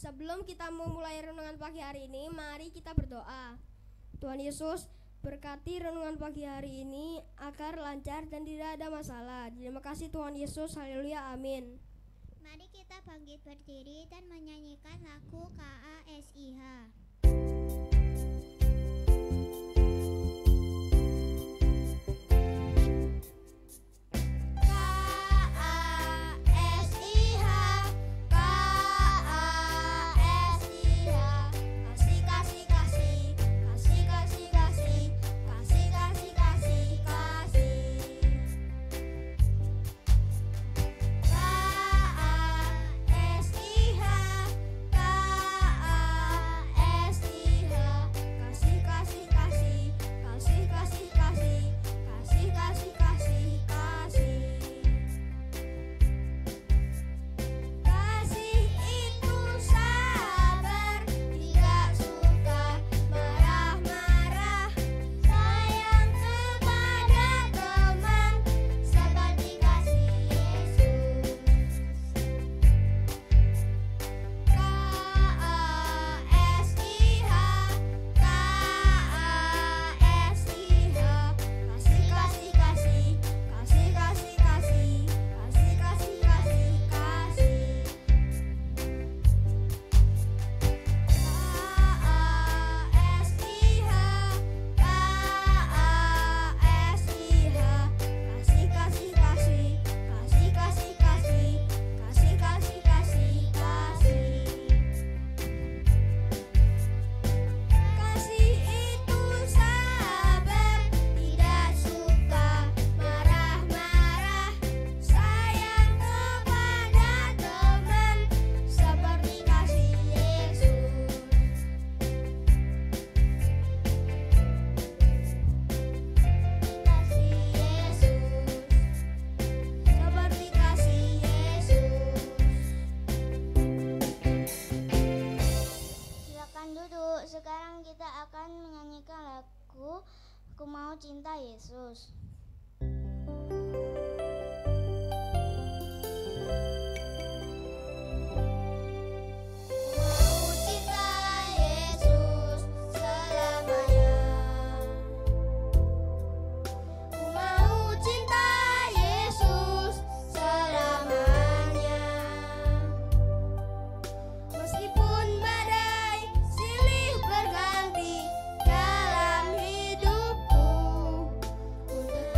Sebelum kita memulai renungan pagi hari ini, mari kita berdoa. Tuhan Yesus, berkati renungan pagi hari ini agar lancar dan tidak ada masalah. Terima kasih Tuhan Yesus, haleluya, amin. Mari kita bangkit berdiri dan menyanyikan lagu KASIH. Sekarang kita akan menyanyikan lagu Aku Mau Cinta Yesus. Untuk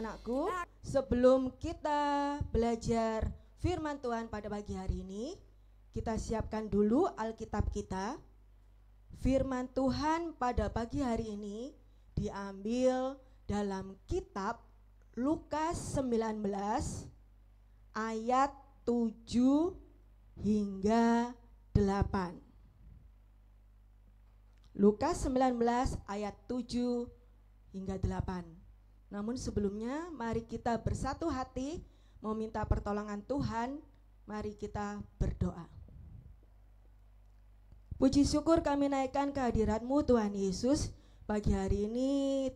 anak-anakku, sebelum kita belajar firman Tuhan pada pagi hari ini, kita siapkan dulu Alkitab kita. Firman Tuhan pada pagi hari ini diambil dalam kitab Lukas 19 ayat 7 hingga 8. Lukas 19 ayat 7 hingga 8. Namun sebelumnya mari kita bersatu hati meminta pertolongan Tuhan. Mari kita berdoa. Puji syukur kami naikkan kehadirat-Mu Tuhan Yesus. Pagi hari ini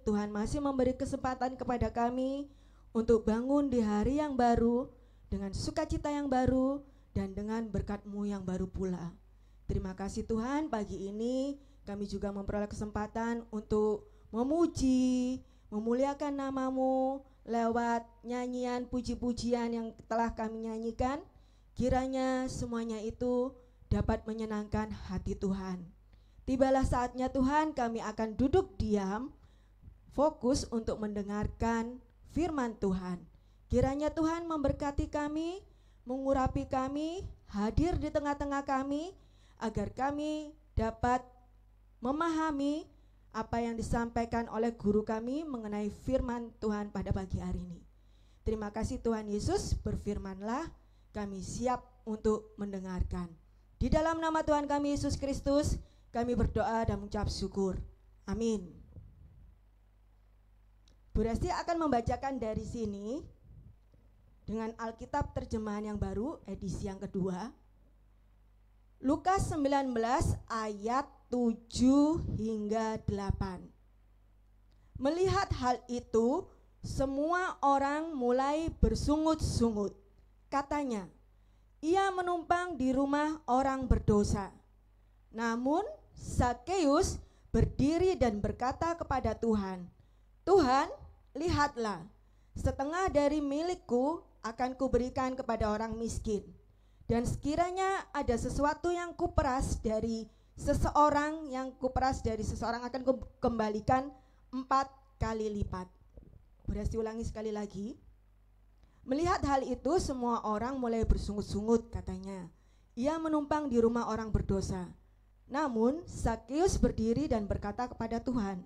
Tuhan masih memberi kesempatan kepada kami untuk bangun di hari yang baru dengan sukacita yang baru dan dengan berkat-Mu yang baru pula. Terima kasih Tuhan, pagi ini kami juga memperoleh kesempatan untuk memuji, memuliakan nama-Mu lewat nyanyian puji-pujian yang telah kami nyanyikan. Kiranya semuanya itu dapat menyenangkan hati Tuhan. Tibalah saatnya Tuhan, kami akan duduk diam, fokus untuk mendengarkan firman Tuhan. Kiranya Tuhan memberkati kami, mengurapi kami, hadir di tengah-tengah kami, agar kami dapat memahami apa yang disampaikan oleh guru kami mengenai firman Tuhan pada pagi hari ini. Terima kasih Tuhan Yesus, berfirmanlah, kami siap untuk mendengarkan. Di dalam nama Tuhan kami Yesus Kristus, kami berdoa dan mengucap syukur. Amin. Bu Resti akan membacakan dari sini dengan Alkitab terjemahan yang baru, edisi yang kedua. Lukas 19 ayat 7 hingga 8. Melihat hal itu, semua orang mulai bersungut-sungut. Katanya, ia menumpang di rumah orang berdosa. Namun Zakeus berdiri dan berkata kepada Tuhan, Tuhan, lihatlah, setengah dari milikku akan kuberikan kepada orang miskin. Dan sekiranya ada sesuatu yang kuperas dari seseorang akan kembalikan 4 kali lipat. Berarti ulangi sekali lagi. Melihat hal itu semua orang mulai bersungut-sungut, katanya. Ia menumpang di rumah orang berdosa. Namun Zakeus berdiri dan berkata kepada Tuhan,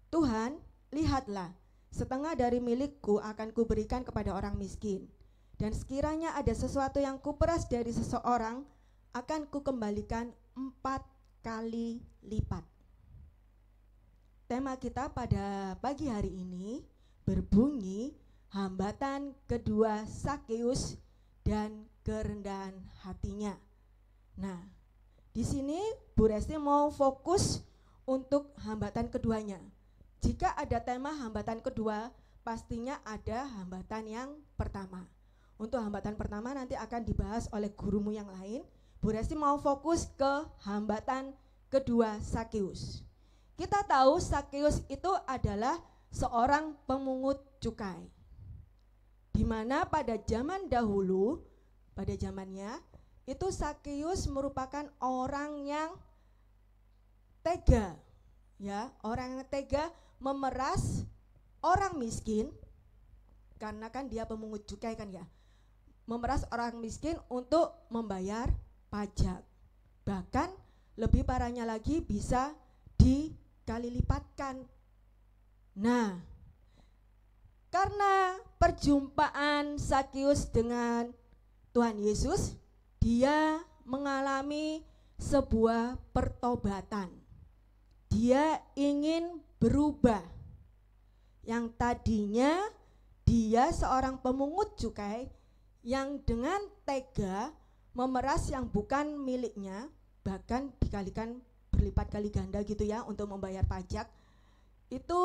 Tuhan, lihatlah, setengah dari milikku akan kuberikan kepada orang miskin. Dan sekiranya ada sesuatu yang kuperas dari seseorang, akan kukembalikan 4 kali lipat. Tema kita pada pagi hari ini berbunyi hambatan kedua Zakeus dan kerendahan hatinya. Nah, di sini Bu Resti mau fokus untuk hambatan keduanya. Jika ada tema hambatan kedua, pastinya ada hambatan yang pertama. Untuk hambatan pertama nanti akan dibahas oleh gurumu yang lain. Bu Resti mau fokus ke hambatan kedua Zakeus. Kita tahu Zakeus itu adalah seorang pemungut cukai. Di mana pada zaman dahulu, pada zamannya, itu Zakeus merupakan orang yang tega, ya, orang yang tega memeras orang miskin, karena kan dia pemungut cukai kan ya, memeras orang miskin untuk membayar pajak. Bahkan lebih parahnya lagi bisa dikali lipatkan. Nah, karena perjumpaan Zakeus dengan Tuhan Yesus, dia mengalami sebuah pertobatan. Dia ingin berubah. Yang tadinya dia seorang pemungut cukai yang dengan tega memeras yang bukan miliknya, bahkan dikalikan berlipat kali ganda gitu ya untuk membayar pajak. Itu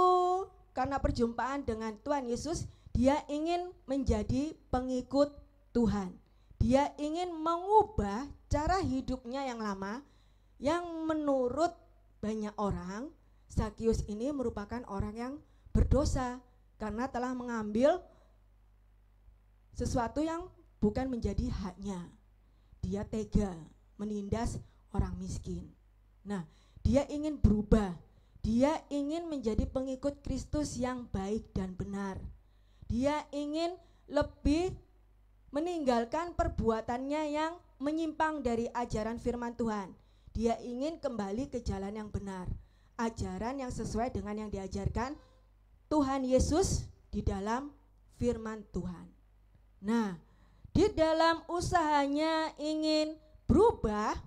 karena perjumpaan dengan Tuhan Yesus, dia ingin menjadi pengikut Tuhan. Dia ingin mengubah cara hidupnya yang lama, yang menurut banyak orang Zakeus ini merupakan orang yang berdosa karena telah mengambil sesuatu yang bukan menjadi haknya. Dia tega menindas orang miskin. Nah, dia ingin berubah. Dia ingin menjadi pengikut Kristus yang baik dan benar. Dia ingin lebih meninggalkan perbuatannya yang menyimpang dari ajaran firman Tuhan. Dia ingin kembali ke jalan yang benar, ajaran yang sesuai dengan yang diajarkan Tuhan Yesus di dalam firman Tuhan. Nah, di dalam usahanya ingin berubah,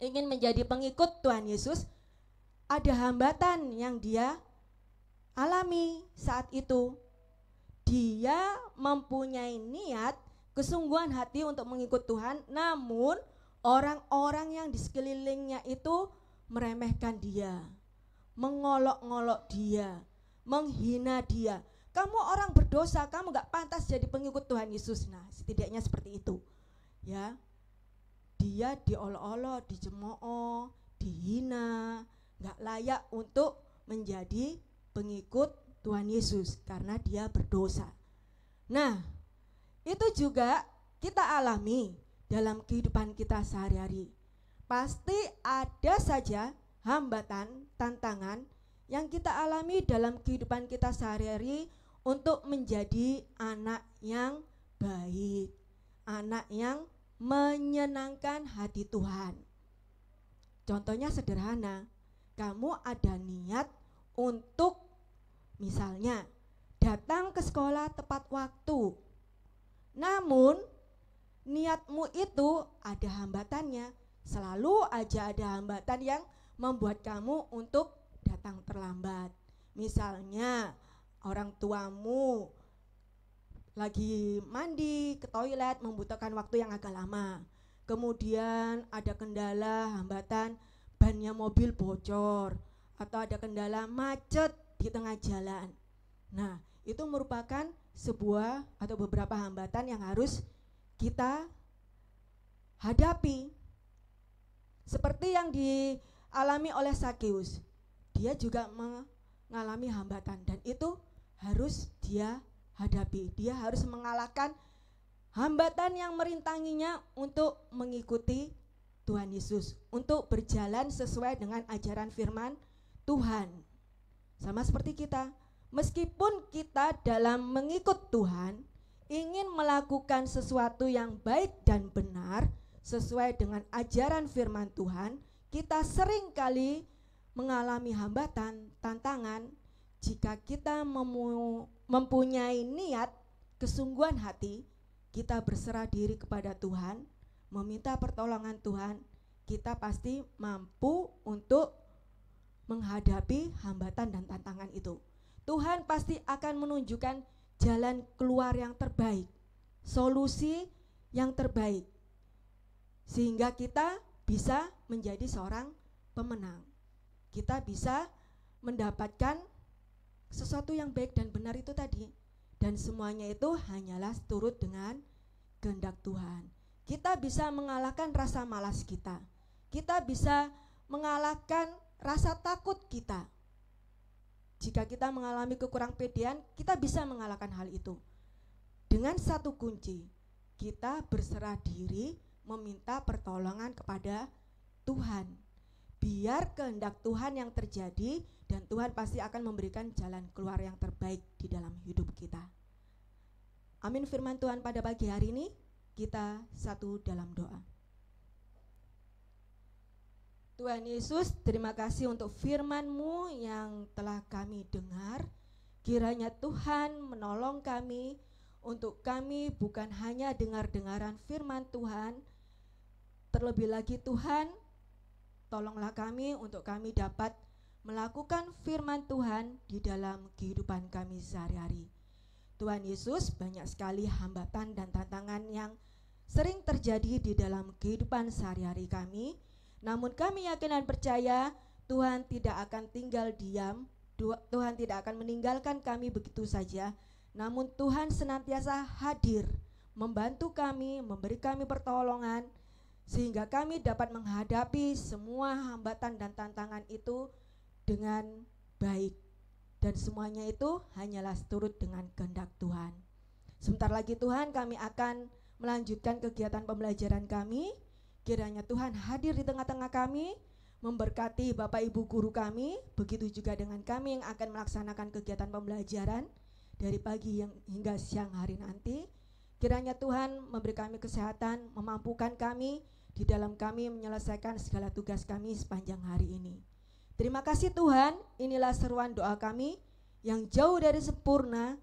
ingin menjadi pengikut Tuhan Yesus, ada hambatan yang dia alami saat itu. Dia mempunyai niat, kesungguhan hati untuk mengikut Tuhan, namun orang-orang yang di sekelilingnya itu meremehkan dia, mengolok-ngolok dia, menghina dia. Kamu orang berdosa, kamu gak pantas jadi pengikut Tuhan Yesus. Nah, setidaknya seperti itu. Ya, dia diolok-olok, dicemooh, dihina, gak layak untuk menjadi pengikut Tuhan Yesus karena dia berdosa. Nah, itu juga kita alami dalam kehidupan kita sehari-hari. Pasti ada saja hambatan, tantangan yang kita alami dalam kehidupan kita sehari-hari untuk menjadi anak yang baik, anak yang menyenangkan hati Tuhan. Contohnya sederhana, kamu ada niat untuk misalnya datang ke sekolah tepat waktu, namun niatmu itu ada hambatannya. Selalu aja ada hambatan yang membuat kamu untuk datang terlambat. Misalnya orang tuamu lagi mandi ke toilet membutuhkan waktu yang agak lama. Kemudian ada kendala hambatan bannya mobil bocor, atau ada kendala macet di tengah jalan. Nah, itu merupakan sebuah atau beberapa hambatan yang harus kita hadapi. Seperti yang dialami oleh Sakeus, dia juga mengalami hambatan dan itu harus dia hadapi. Dia harus mengalahkan hambatan yang merintanginya untuk mengikuti Tuhan Yesus, untuk berjalan sesuai dengan ajaran firman Tuhan. Sama seperti kita, meskipun kita dalam mengikut Tuhan ingin melakukan sesuatu yang baik dan benar sesuai dengan ajaran firman Tuhan, kita sering kali mengalami hambatan, tantangan. Jika kita mempunyai niat, kesungguhan hati, kita berserah diri kepada Tuhan, meminta pertolongan Tuhan, kita pasti mampu untuk menghadapi hambatan dan tantangan itu. Tuhan pasti akan menunjukkan jalan keluar yang terbaik, solusi yang terbaik, sehingga kita bisa menjadi seorang pemenang. Kita bisa mendapatkan sesuatu yang baik dan benar itu tadi, dan semuanya itu hanyalah turut dengan kehendak Tuhan. Kita bisa mengalahkan rasa malas kita, kita bisa mengalahkan rasa takut kita. Jika kita mengalami kekurang pedean, kita bisa mengalahkan hal itu dengan satu kunci, kita berserah diri meminta pertolongan kepada Tuhan. Biar kehendak Tuhan yang terjadi, dan Tuhan pasti akan memberikan jalan keluar yang terbaik di dalam hidup kita. Amin firman Tuhan pada pagi hari ini. Kita satu dalam doa. Tuhan Yesus, terima kasih untuk firman-Mu yang telah kami dengar. Kiranya Tuhan menolong kami, untuk kami bukan hanya dengar-dengaran firman Tuhan, terlebih lagi Tuhan, tolonglah kami untuk kami dapat melakukan firman Tuhan di dalam kehidupan kami sehari-hari. Tuhan Yesus, banyak sekali hambatan dan tantangan yang sering terjadi di dalam kehidupan sehari-hari kami. Namun kami yakin dan percaya Tuhan tidak akan tinggal diam, Tuhan tidak akan meninggalkan kami begitu saja. Namun Tuhan senantiasa hadir, membantu kami, memberi kami pertolongan, sehingga kami dapat menghadapi semua hambatan dan tantangan itu dengan baik. Dan semuanya itu hanyalah turut dengan kehendak Tuhan. Sebentar lagi Tuhan, kami akan melanjutkan kegiatan pembelajaran kami. Kiranya Tuhan hadir di tengah-tengah kami, memberkati Bapak Ibu guru kami, begitu juga dengan kami yang akan melaksanakan kegiatan pembelajaran. dari pagi hingga siang hari nanti. Kiranya Tuhan memberi kami kesehatan, memampukan kami di dalam kami menyelesaikan segala tugas kami sepanjang hari ini. Terima kasih Tuhan, inilah seruan doa kami yang jauh dari sempurna,